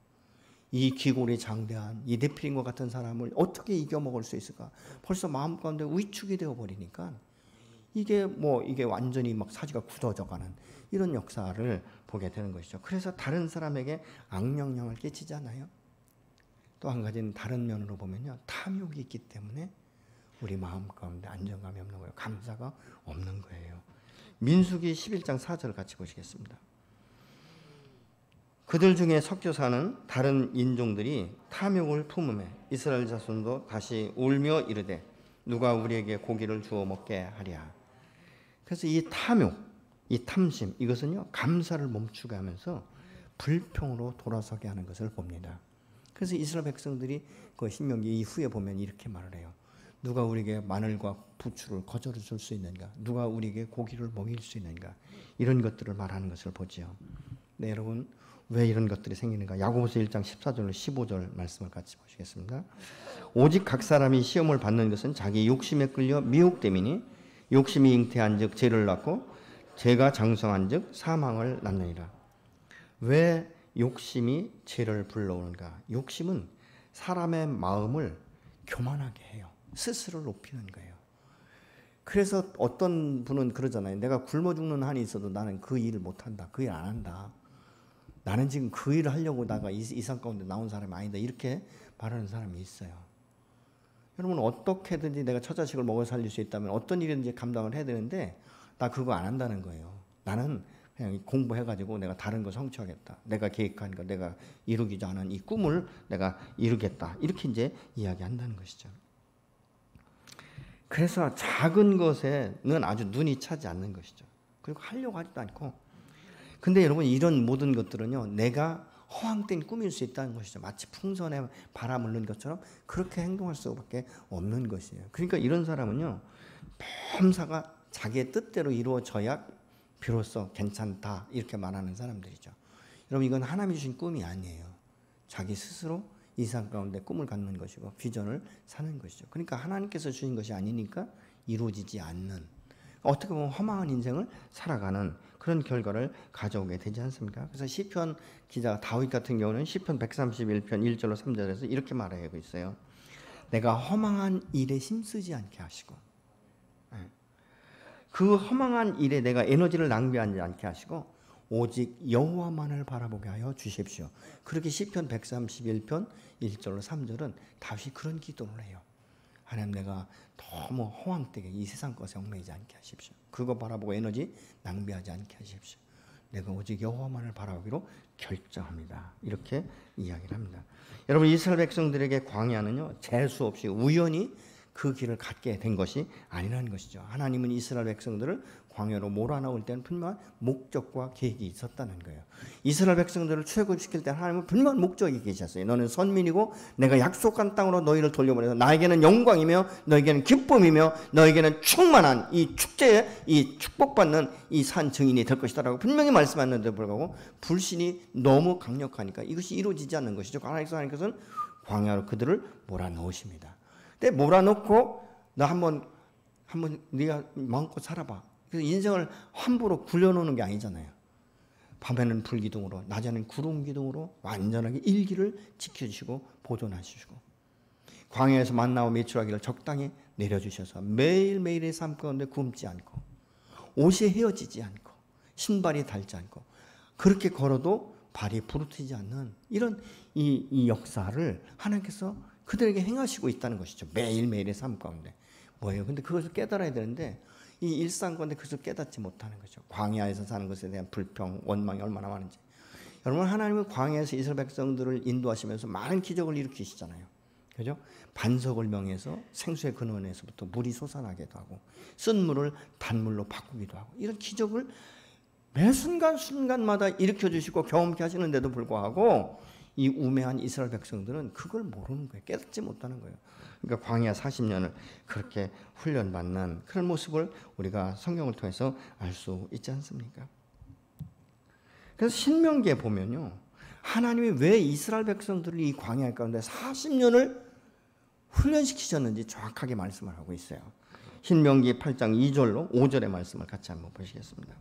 S1: 이 기골이 장대한 이 네피림과 같은 사람을 어떻게 이겨먹을 수 있을까? 벌써 마음 가운데 위축이 되어버리니까 이게 완전히 막 사지가 굳어져가는 이런 역사를 보게 되는 것이죠. 그래서 다른 사람에게 악영향을 끼치지 않아요. 또 한 가지는 다른 면으로 보면요, 탐욕이 있기 때문에 우리 마음 가운데 안정감이 없는 거예요. 감사가 없는 거예요. 민수기 11장 4절 같이 보시겠습니다. 그들 중에 섞여 사는 다른 인종들이 탐욕을 품음에 이스라엘 자손도 다시 울며 이르되 누가 우리에게 고기를 주어 먹게 하랴. 그래서 이 탐욕, 이 탐심, 이것은요 감사를 멈추게 하면서 불평으로 돌아서게 하는 것을 봅니다. 그래서 이스라엘 백성들이 그 신명기 이후에 보면 이렇게 말을 해요. 누가 우리에게 마늘과 부추를 거저로 줄 수 있는가? 누가 우리에게 고기를 먹일 수 있는가? 이런 것들을 말하는 것을 보지요. 네, 여러분 왜 이런 것들이 생기는가? 야고보서 1장 14절로 15절 말씀을 같이 보시겠습니다. 오직 각 사람이 시험을 받는 것은 자기 욕심에 끌려 미혹됨이니 욕심이 잉태한즉 죄를 낳고 죄가 장성한즉 사망을 낳느니라. 왜 욕심이 죄를 불러오는가? 욕심은 사람의 마음을 교만하게 해요. 스스로를 높이는 거예요. 그래서 어떤 분은 그러잖아요. 내가 굶어 죽는 한이 있어도 나는 그 일을 못한다. 그 일 안 한다. 나는 지금 그 일을 하려고 나가 이 상 가운데 나온 사람이 아니다. 이렇게 말하는 사람이 있어요. 여러분 어떻게든지 내가 처자식을 먹어 살릴 수 있다면 어떤 일이든지 감당을 해야 되는데 나 그거 안 한다는 거예요. 나는 그냥 공부해가지고 내가 다른 거 성취하겠다. 내가 계획한 거, 내가 이루기지 않은 이 꿈을 내가 이루겠다. 이렇게 이제 이야기한다는 것이죠. 그래서 작은 것에는 아주 눈이 차지 않는 것이죠. 그리고 하려고 하지도 않고. 근데 여러분 이런 모든 것들은요, 내가 허황된 꿈일 수 있다는 것이죠. 마치 풍선에 바람을 넣은 것처럼 그렇게 행동할 수밖에 없는 것이에요. 그러니까 이런 사람은요, 범사가 자기의 뜻대로 이루어져야 비로소 괜찮다 이렇게 말하는 사람들이죠. 여러분 이건 하나님이 주신 꿈이 아니에요. 자기 스스로 이 세상 가운데 꿈을 갖는 것이고 비전을 사는 것이죠. 그러니까 하나님께서 주신 것이 아니니까 이루어지지 않는, 어떻게 보면 허망한 인생을 살아가는 그런 결과를 가져오게 되지 않습니까? 그래서 시편 기자 다윗 같은 경우는 시편 131편 1절로 3절에서 이렇게 말하고 있어요. 내가 허망한 일에 힘쓰지 않게 하시고, 그 허망한 일에 내가 에너지를 낭비하지 않게 하시고 오직 여호와만을 바라보게 하여 주십시오. 그렇게 시편 131편 1절로 3절은 다윗이 그런 기도를 해요. 하나님, 내가 너무 허황되게 이 세상 것에 얽매이지 않게 하십시오. 그거 바라보고 에너지 낭비하지 않게 하십시오. 내가 오직 여호와만을 바라보기로 결정합니다. 이렇게 이야기를 합니다. 여러분 이스라엘 백성들에게 광야는요 재수 없이 우연히 그 길을 갖게 된 것이 아니라는 것이죠. 하나님은 이스라엘 백성들을 광야로 몰아넣을 때는 분명한 목적과 계획이 있었다는 거예요. 이스라엘 백성들을 출애굽시킬 때 하나님은 분명한 목적이 계셨어요. 너는 선민이고 내가 약속한 땅으로 너희를 돌려보내서 나에게는 영광이며 너에게는 기쁨이며 너에게는 충만한 이 축제에 이 축복받는 이 산 증인이 될 것이다라고 분명히 말씀하셨는데도 불구하고 불신이 너무 강력하니까 이것이 이루어지지 않는 것이죠. 하나님께서는 광야로 그들을 몰아넣으십니다. 근데 몰아넣고 너 한번 네가 마음껏 살아봐. 그래서 인생을 함부로 굴려놓는 게 아니잖아요. 밤에는 불기둥으로, 낮에는 구름기둥으로 완전하게 일기를 지켜주시고 보존하시고, 광야에서 만나와 메추라기를 적당히 내려주셔서 매일매일의 삶 가운데 굶지 않고 옷이 헤어지지 않고 신발이 닳지 않고 그렇게 걸어도 발이 부르트지 않는 이런 이 역사를 하나님께서 그들에게 행하시고 있다는 것이죠. 매일매일의 삶 가운데. 뭐예요? 근데 그것을 깨달아야 되는데 이 일상 가운데 그것을 깨닫지 못하는 거죠. 광야에서 사는 것에 대한 불평, 원망이 얼마나 많은지. 여러분 하나님은 광야에서 이스라엘 백성들을 인도하시면서 많은 기적을 일으키시잖아요. 그죠? 반석을 명해서 생수의 근원에서부터 물이 솟아나기도 하고 쓴 물을 단물로 바꾸기도 하고 이런 기적을 매 순간순간마다 일으켜주시고 경험케 하시는데도 불구하고 이 우매한 이스라엘 백성들은 그걸 모르는 거예요. 깨닫지 못하는 거예요. 그러니까 광야 40년을 그렇게 훈련받는 그런 모습을 우리가 성경을 통해서 알 수 있지 않습니까? 그래서 신명기에 보면요, 하나님이 왜 이스라엘 백성들을 이 광야 가운데 40년을 훈련시키셨는지 정확하게 말씀을 하고 있어요. 신명기 8장 2절로 5절의 말씀을 같이 한번 보시겠습니다.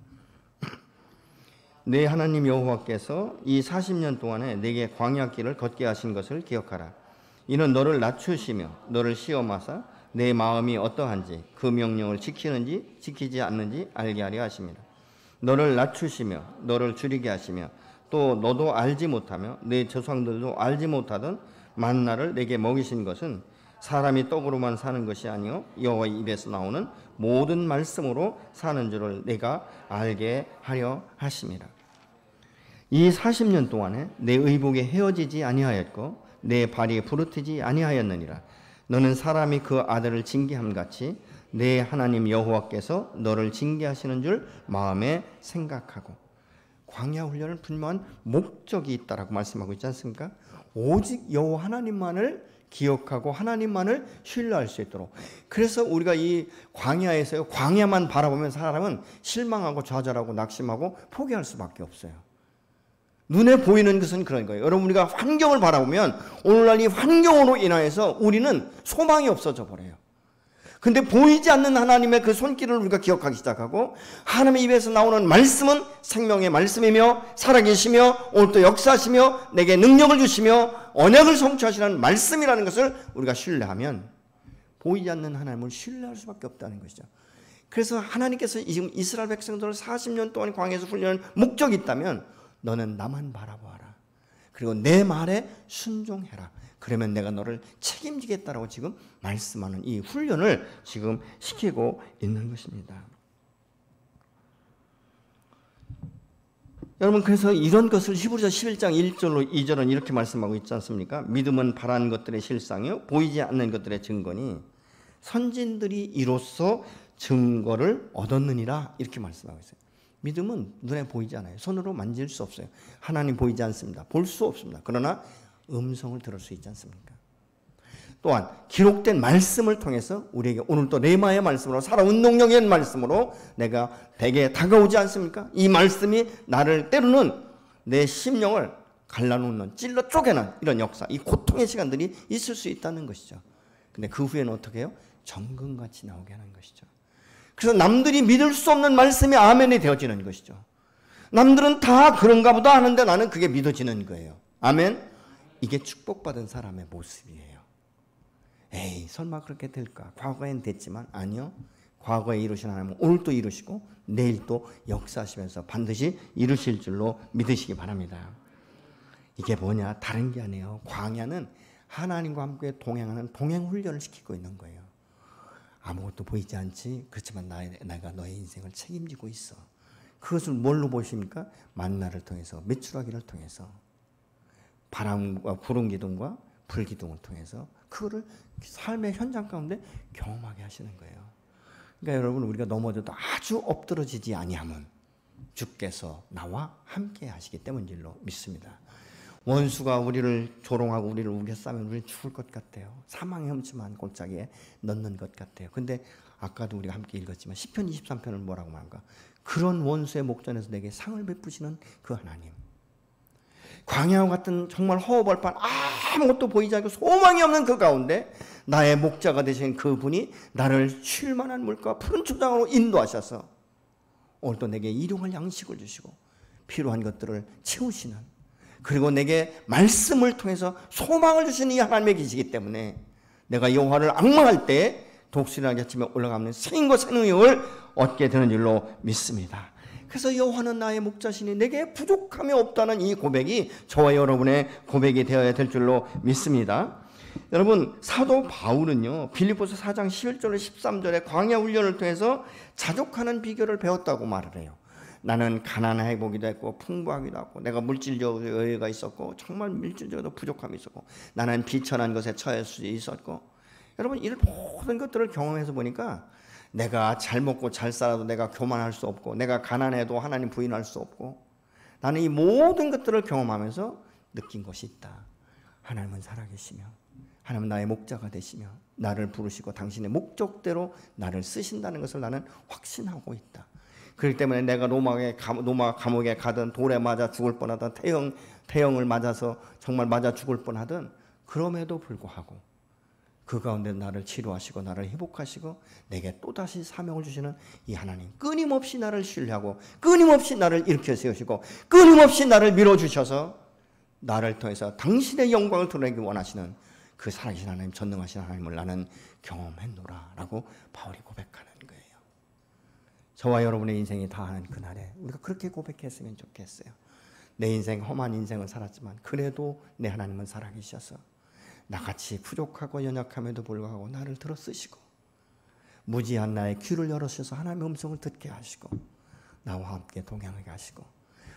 S1: 내 하나님 여호와께서 이 40년 동안에 내게 광야길을 걷게 하신 것을 기억하라. 이는 너를 낮추시며 너를 시험하사 내 마음이 어떠한지 그 명령을 지키는지 지키지 않는지 알게 하려 하십니다. 너를 낮추시며 너를 줄이게 하시며 또 너도 알지 못하며 내 조상들도 알지 못하던 만나를 내게 먹이신 것은 사람이 떡으로만 사는 것이 아니요 여호와의 입에서 나오는 모든 말씀으로 사는 줄을 내가 알게 하려 하심이라. 이 40년 동안에 내 의복에 헤어지지 아니하였고 내 발이 부르트지 아니하였느니라. 너는 사람이 그 아들을 징계함 같이 내 하나님 여호와께서 너를 징계하시는 줄 마음에 생각하고. 광야 훈련은 분명한 목적이 있다라고 말씀하고 있지 않습니까? 오직 여호와 하나님만을 기억하고 하나님만을 신뢰할 수 있도록. 그래서 우리가 이 광야에서요, 광야만 바라보면 사람은 실망하고 좌절하고 낙심하고 포기할 수밖에 없어요. 눈에 보이는 것은 그런 거예요. 여러분, 우리가 환경을 바라보면 오늘날 이 환경으로 인하여서 우리는 소망이 없어져 버려요. 근데 보이지 않는 하나님의 그 손길을 우리가 기억하기 시작하고, 하나님의 입에서 나오는 말씀은 생명의 말씀이며 살아계시며 오늘 또 역사하시며 내게 능력을 주시며 언약을 성취하시는 말씀이라는 것을 우리가 신뢰하면 보이지 않는 하나님을 신뢰할 수밖에 없다는 것이죠. 그래서 하나님께서 지금 이스라엘 백성들을 40년 동안 광야에서 훈련한 목적이 있다면 너는 나만 바라보아라. 그리고 내 말에 순종해라. 그러면 내가 너를 책임지겠다라고 지금 말씀하는 이 훈련을 지금 시키고 있는 것입니다. 여러분, 그래서 이런 것을 히브리서 11장 1절로 2절은 이렇게 말씀하고 있지 않습니까? 믿음은 바라는 것들의 실상이요 보이지 않는 것들의 증거니 선진들이 이로써 증거를 얻었느니라, 이렇게 말씀하고 있어요. 믿음은 눈에 보이지 않아요. 손으로 만질 수 없어요. 하나님 보이지 않습니다. 볼 수 없습니다. 그러나 음성을 들을 수 있지 않습니까? 또한 기록된 말씀을 통해서 우리에게 오늘 또 레마의 말씀으로, 살아온 능력의 말씀으로 내가 베개에 다가오지 않습니까? 이 말씀이 나를 때로는 내 심령을 갈라놓는, 찔러 쪼개는 이런 역사, 이 고통의 시간들이 있을 수 있다는 것이죠. 근데 그 후에는 어떻게 해요? 정금같이 나오게 하는 것이죠. 그래서 남들이 믿을 수 없는 말씀이 아멘이 되어지는 것이죠. 남들은 다 그런가 보다 하는데 나는 그게 믿어지는 거예요. 아멘. 이게 축복받은 사람의 모습이에요. 에이, 설마 그렇게 될까? 과거엔 됐지만 아니요. 과거에 이루신 하나님은 오늘 또 이루시고 내일 또 역사하시면서 반드시 이루실 줄로 믿으시기 바랍니다. 이게 뭐냐? 다른 게 아니에요. 광야는 하나님과 함께 동행하는 동행 훈련을 시키고 있는 거예요. 아무것도 보이지 않지? 그렇지만 내가 너의 인생을 책임지고 있어. 그것을 뭘로 보십니까? 만나를 통해서, 메추라기를 통해서, 바람과 구름 기둥과 불 기둥을 통해서 그거를 삶의 현장 가운데 경험하게 하시는 거예요. 그러니까 여러분, 우리가 넘어져도 아주 엎드러지지 아니하면 주께서 나와 함께 하시기 때문인 줄로 믿습니다. 원수가 우리를 조롱하고 우리를 우겨싸면 우리는 죽을 것 같아요. 사망의 험침한 골짜기에 넣는 것 같아요. 근데 아까도 우리가 함께 읽었지만 시편 23편을 뭐라고 말할까? 그런 원수의 목전에서 내게 상을 베푸시는 그 하나님. 광야와 같은 정말 허허벌판, 아무것도 보이지 않고 소망이 없는 그 가운데 나의 목자가 되신 그분이 나를 쉴 만한 물과 푸른 초장으로 인도하셔서 오늘 또 내게 일용할 양식을 주시고 필요한 것들을 채우시는, 그리고 내게 말씀을 통해서 소망을 주시는 이 하나님의 계시기 때문에 내가 여호와를 앙망할 때 독수리랑 아침에 올라가는 생인과 생명을 얻게 되는 줄로 믿습니다. 그래서 여호와는 나의 목자시니 내게 부족함이 없다는 이 고백이 저와 여러분의 고백이 되어야 될 줄로 믿습니다. 여러분, 사도 바울은요, 빌립보서 4장 11절로 13절에 광야 훈련을 통해서 자족하는 비결을 배웠다고 말을 해요. 나는 가난해 보기도 했고 풍부하기도 하고 내가 물질적으로 여유가 있었고 정말 물질적으로 부족함이 있었고 나는 비천한 것에 처할 수 있었고, 여러분, 이런 모든 것들을 경험해서 보니까 내가 잘 먹고 잘 살아도 내가 교만할 수 없고, 내가 가난해도 하나님 부인할 수 없고, 나는 이 모든 것들을 경험하면서 느낀 것이 있다. 하나님은 살아계시며 하나님은 나의 목자가 되시며 나를 부르시고 당신의 목적대로 나를 쓰신다는 것을 나는 확신하고 있다. 그렇기 때문에 내가 로마 감옥에 가든 돌에 맞아 죽을 뻔하든 태형을 맞아서 정말 맞아 죽을 뻔하든, 그럼에도 불구하고 그 가운데 나를 치료하시고 나를 회복하시고 내게 또다시 사명을 주시는 이 하나님, 끊임없이 나를 신뢰하고 끊임없이 나를 일으켜 세우시고 끊임없이 나를 밀어주셔서 나를 통해서 당신의 영광을 드러내기 원하시는 그 살아계신 하나님, 전능하신 하나님을 나는 경험했노라 라고 바울이 고백하는 거예요. 저와 여러분의 인생이 다하는 그날에 우리가 그렇게 고백했으면 좋겠어요. 내 인생, 험한 인생을 살았지만 그래도 내 하나님은 살아계셔서 나같이 부족하고 연약함에도 불구하고 나를 들어 쓰시고 무지한 나의 귀를 열어주셔서 하나님의 음성을 듣게 하시고 나와 함께 동행하게 하시고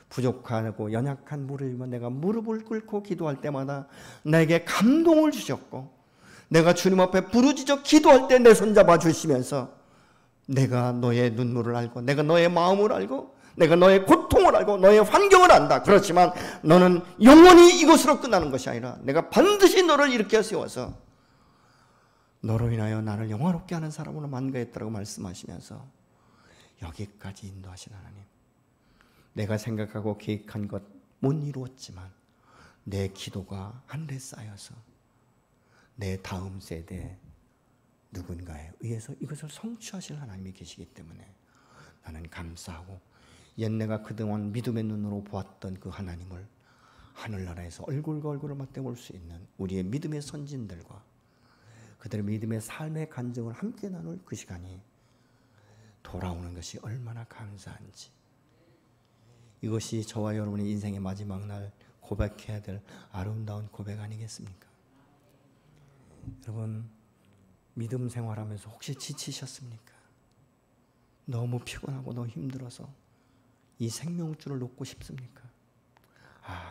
S1: 부족하고 연약한 무릎이면 내가 무릎을 꿇고 기도할 때마다 나에게 감동을 주셨고, 내가 주님 앞에 부르짖어 기도할 때 내 손 잡아 주시면서 내가 너의 눈물을 알고, 내가 너의 마음을 알고, 내가 너의 고통을 알고 너의 환경을 안다. 그렇지만 너는 영원히 이것으로 끝나는 것이 아니라 내가 반드시 너를 일으켜 세워서 너로 인하여 나를 영화롭게 하는 사람으로 만들겠다고 말씀하시면서 여기까지 인도하신 하나님, 내가 생각하고 계획한 것 못 이루었지만 내 기도가 하늘에 쌓여서 내 다음 세대 누군가에 의해서 이것을 성취하실 하나님이 계시기 때문에 나는 감사하고, 옛내가 그동안 믿음의 눈으로 보았던 그 하나님을 하늘나라에서 얼굴과 얼굴을 맞대볼 수 있는 우리의 믿음의 선진들과 그들의 믿음의 삶의 간증을 함께 나눌 그 시간이 돌아오는 것이 얼마나 감사한지, 이것이 저와 여러분의 인생의 마지막 날 고백해야 될 아름다운 고백 아니겠습니까? 여러분, 믿음 생활하면서 혹시 지치셨습니까? 너무 피곤하고 너무 힘들어서 이 생명줄을 놓고 싶습니까?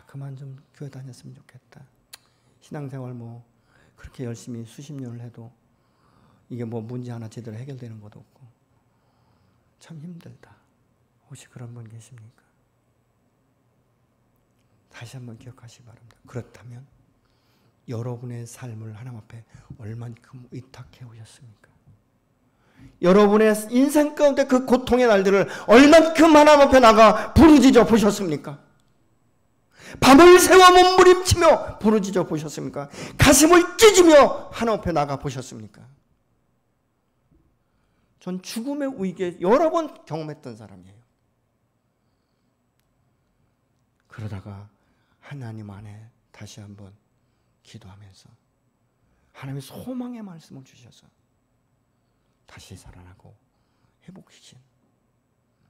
S1: 그만 좀 교회 다녔으면 좋겠다. 신앙생활 뭐 그렇게 열심히 수십 년을 해도 이게 뭐 문제 하나 제대로 해결되는 것도 없고 참 힘들다. 혹시 그런 분 계십니까? 다시 한번 기억하시기 바랍니다. 그렇다면 여러분의 삶을 하나님 앞에 얼만큼 의탁해 오셨습니까? 여러분의 인생 가운데 그 고통의 날들을 얼만큼 하나님 앞에 나가 부르짖어 보셨습니까? 밤을 새워 몸부림치며 부르짖어 보셨습니까? 가슴을 찢으며 하나님 앞에 나가 보셨습니까? 전 죽음의 위기에 여러 번 경험했던 사람이에요. 그러다가 하나님 안에 다시 한번 기도하면서 하나님의 소망의 말씀을 주셔서 다시 살아나고 회복시킨,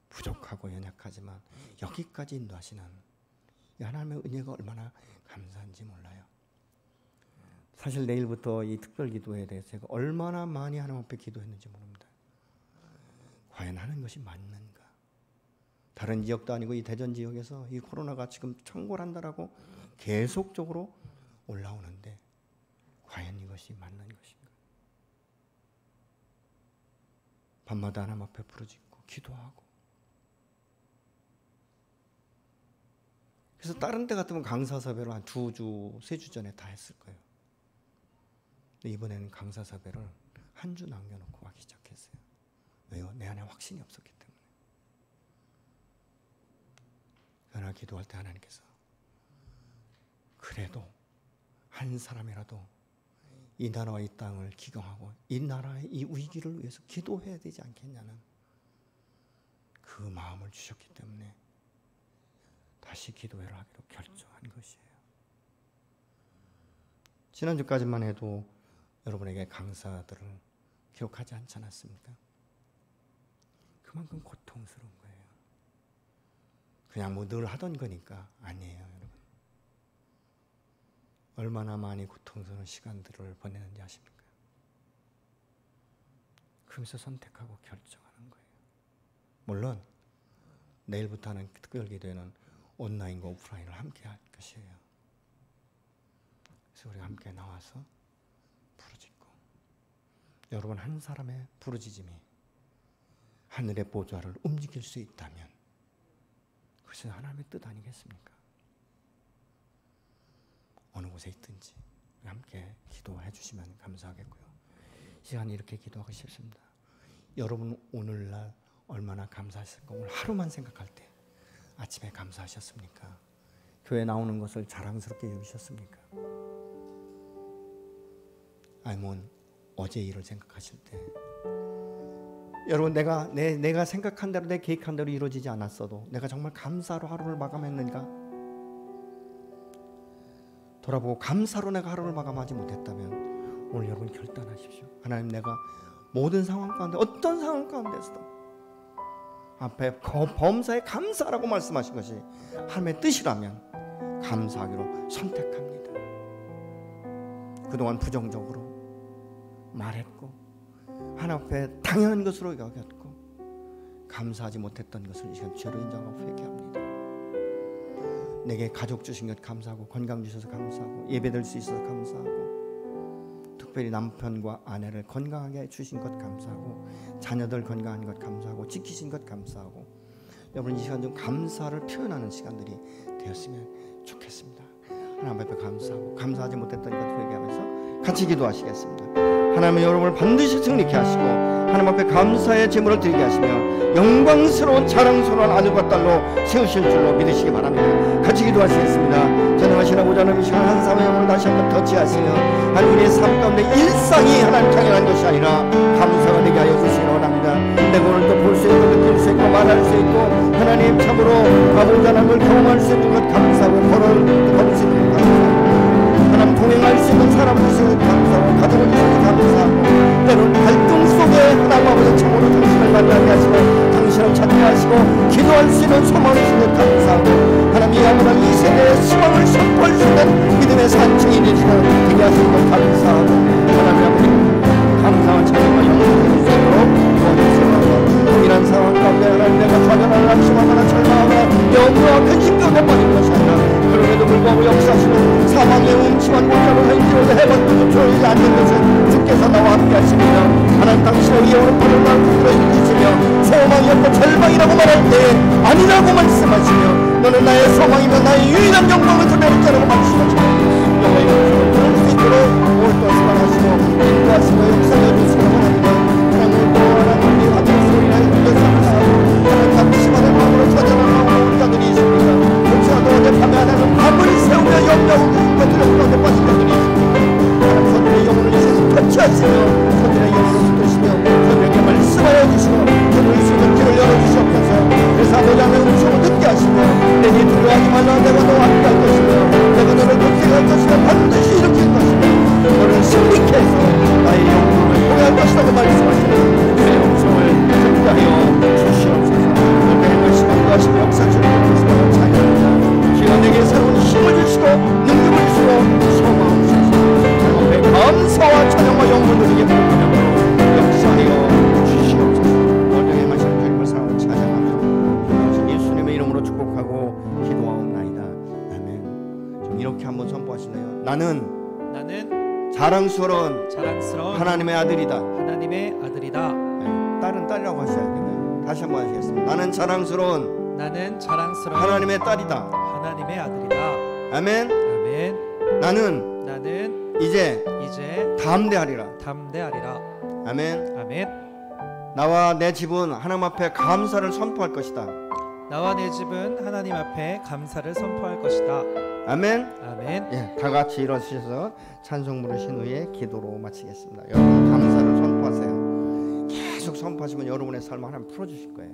S1: 부족하고 연약하지만 여기까지 인도하시는 이 하나님의 은혜가 얼마나 감사한지 몰라요. 사실 내일부터 이 특별 기도에 대해서 제가 얼마나 많이 하나님 앞에 기도했는지 모릅니다. 과연 하는 것이 맞는가? 다른 지역도 아니고 이 대전 지역에서 이 코로나가 지금 창궐한다라고 계속적으로 올라오는데 과연 이것이 맞는 것인가? 밤마다 하나님 앞에 부르짖고 기도하고, 그래서 다른 때 같으면 강사사배로 한 2주, 3주 전에 다 했을 거예요. 근데 이번에는 강사사배를 한 주 남겨놓고 하기 시작했어요. 왜요? 내 안에 확신이 없었기 때문에. 그러나 기도할 때 하나님께서 그래도 한 사람이라도 이 나라와 이 땅을 기경하고 이 나라의 이 위기를 위해서 기도해야 되지 않겠냐는 그 마음을 주셨기 때문에 다시 기도회를 하기로 결정한 것이에요. 지난주까지만 해도 여러분에게 강사들을 기억하지 않지 않았습니까? 그만큼 고통스러운 거예요. 그냥 뭐 늘 하던 거니까 아니에요, 여러분. 얼마나 많이 고통스러운 시간들을 보내는지 아십니까? 그러면서 선택하고 결정하는 거예요. 물론 내일부터 하는 특별 기도회는 온라인과 오프라인을 함께 할 것이에요. 그래서 우리가 함께 나와서 부르짖고, 여러분 한 사람의 부르짖음이 하늘의 보좌를 움직일 수 있다면 그것은 하나님의 뜻 아니겠습니까? 어느 곳에 있든지 함께 기도해 주시면 감사하겠고요. 시간이 이렇게 기도하고 싶습니다. 여러분 오늘날 얼마나 감사하셨을까? 오늘 하루만 생각할 때 아침에 감사하셨습니까? 교회 나오는 것을 자랑스럽게 여기셨습니까? 아니면 어제 일을 생각하실 때, 여러분 내가 생각한 대로, 내 계획한 대로 이루어지지 않았어도 내가 정말 감사로 하루를 마감했는가? 돌아보고 감사로 내가 하루를 마감하지 못했다면 오늘 여러분 결단하십시오. 하나님, 내가 모든 상황 가운데, 어떤 상황 가운데서도 앞에 범사에 감사라고 말씀하신 것이 하나님의 뜻이라면 감사하기로 선택합니다. 그동안 부정적으로 말했고 하나님 앞에 당연한 것으로 여겼고 감사하지 못했던 것을 이 시간 죄로 인정하고 회개합니다. 내게 가족 주신 것 감사하고, 건강 주셔서 감사하고, 예배드릴 수 있어서 감사하고, 특별히 남편과 아내를 건강하게 주신 것 감사하고, 자녀들 건강한 것 감사하고, 지키신 것 감사하고, 여러분 이 시간 좀 감사를 표현하는 시간들이 되었으면 좋겠습니다. 하나님 앞에 감사하고, 감사하지 못했던 것 회개하면서 같이 기도하시겠습니다. 하나님은 여러분을 반드시 승리케 하시고 하나님 앞에 감사의 제물을 드리게 하시며 영광스러운 자랑스러운 아들과 딸로 세우실 줄로 믿으시기 바랍니다. 같이 기도하시겠습니다. 전능하신 아버지 하나님, 이 시간 한 사람의 영혼을 다시 한번 터치하시며 하나님 우리의 삶 가운데 일상이 하나님 당연한 것이 아니라 감사가 되게 하여 주시기 원합니다. 내가 오늘도 볼 수 있고 느낄 수 있고 말할 수 있고 하나님 참으로 아버지 하나님을 경험할 수 있는 것 감사하고 걸을 걸을 수 있는 것 감사하고 하나님 동행할 수 있는 사람을 주시는 것 감사하고 가족을 주시는 것 감사하고 때로는 갈등 속에 하나님 아버지 참으로 당신을 만나게 하시고 당신을 찾게 하시고 기도할 수 있는 소망을 주시는 것 감사하고 하나님 아버지 이 세대의 희망을 선포할 수 있는 믿음의 산증이 되시는 되게 하시는 것 감사하고 하나님 아버지 감사와 찬양과 영광을 주시도록 도와주시옵소서. 이런 상황 가운데 하나님 내가 좌절하거나 낙심하거나 절망하거나 영구와 근심 가운데 빠진 것이 아니라 그럼에도 불구하고 역사하시는 사망의 음침한 곳으로 현지로서 해방도 조여지지 않는 것은 주께서 나와 함께 하십니다. 하나님 당신의 위에 오른팔을 날 붙들어 일으키시며 소망이 없고 절망이라고 말할 때에 아니라고 말씀하시며 너는 나의 소망이며 나의 유일한 영광을 드러낼 자라고 말씀하시며 영광의 영광을 드러낼 수 있도록 오늘도 수고하시고 인도하시고 역사해 주시고 원합니다. 하나님 또 하나님 우리 하늘 소리나 주께 감사하고 하나님 감시받은 마음으로 찾아가는 마음으로 자들이 있습니다. 그렇지라도 어젯밤에 하나님 밤을 세우며 염려하고 것들을 가운데 빠진 자들이 있습니다. 하나님 그들의 영혼을 주셔서 터치하시며 그들의 영혼을 붙드시며 그들에게 말씀하여 주시고 그들을 수는 길을 열어주시옵소서. 그래서 아버지 하나님 음성을 듣게 하시고 내게 두려워하지 말라 내가 너와 함께 할 것이며 내가 너를 극복할 것이며 반드시 일으킬 것이며 너를 승리케 해서 나의 영광을 보호할 것이라고 말씀하시는 그 음성을 듣게 하여 주시옵소서. 너의 말씀을 구하시며 역사주를 주시고 찬양합니다. 기가 내게 새로운 힘을 주시고 능력을 주시고 소망을 주시고 내 감사와 찬양과 영광을 드리게 부르짖으며 역사하여 주시옵소서. 오늘의 말씀을 주님을 사랑하고 찬양하며 예수님의 이름으로 축복하고 기도하옵나이다. 아멘. 좀 이렇게 한번 선포하시네요. 나는 자랑스러운 하나님의 아들이다.
S2: 하나님의 아들이다.
S1: 네, 딸은 딸이라고 하셔야 되고요. 다시 한번 하시겠습니다. 나는 자랑스러운 하나님의 딸이다.
S2: 하나님의 아들이다.
S1: 아멘.
S2: 아멘.
S1: 나는 이제 담대하리라. 아멘.
S2: 아멘.
S1: 나와 내 집은 하나님 앞에 감사를 선포할 것이다.
S2: 나와 내 집은 하나님 앞에 감사를 선포할 것이다.
S1: 아멘.
S2: 아멘.
S1: 예, 다 같이 일어서셔서 찬송 부르신 후에 기도로 마치겠습니다. 여러분 감사를 선포하세요. 계속 선포하시면 여러분의 삶을 하나님 풀어주실 거예요.